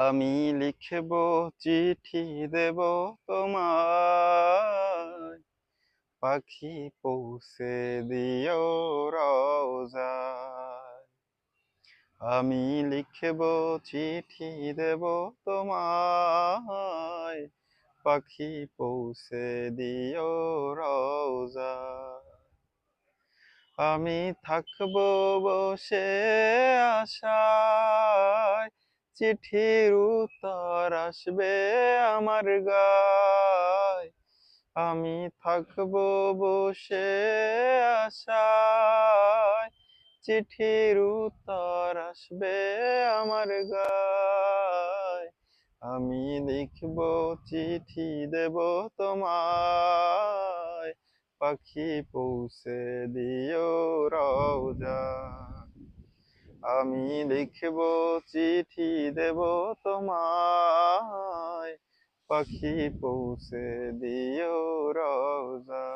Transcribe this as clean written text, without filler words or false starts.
আমি লিখব চিঠি দেব তোমায়, পাখি পৌঁছে দিও রওজায়। আমি লিখব চিঠি দেব তোমায়, পাখি পৌঁছে দিও রওজায়। আমি থাকবো বসে আশায়, চিঠির উত্তর আসবে আমার গায়। আমি থাকবো বসে আশায়, চিঠির উত্তর আসবে আমার গায়। আমি লিখবো চিঠি দেব তোমায়, পাখি পৌঁছে দিও রওজায়। আমি লিখবো চিঠি দেব তোমায়, পাখি পৌঁছে দিও রওজায়।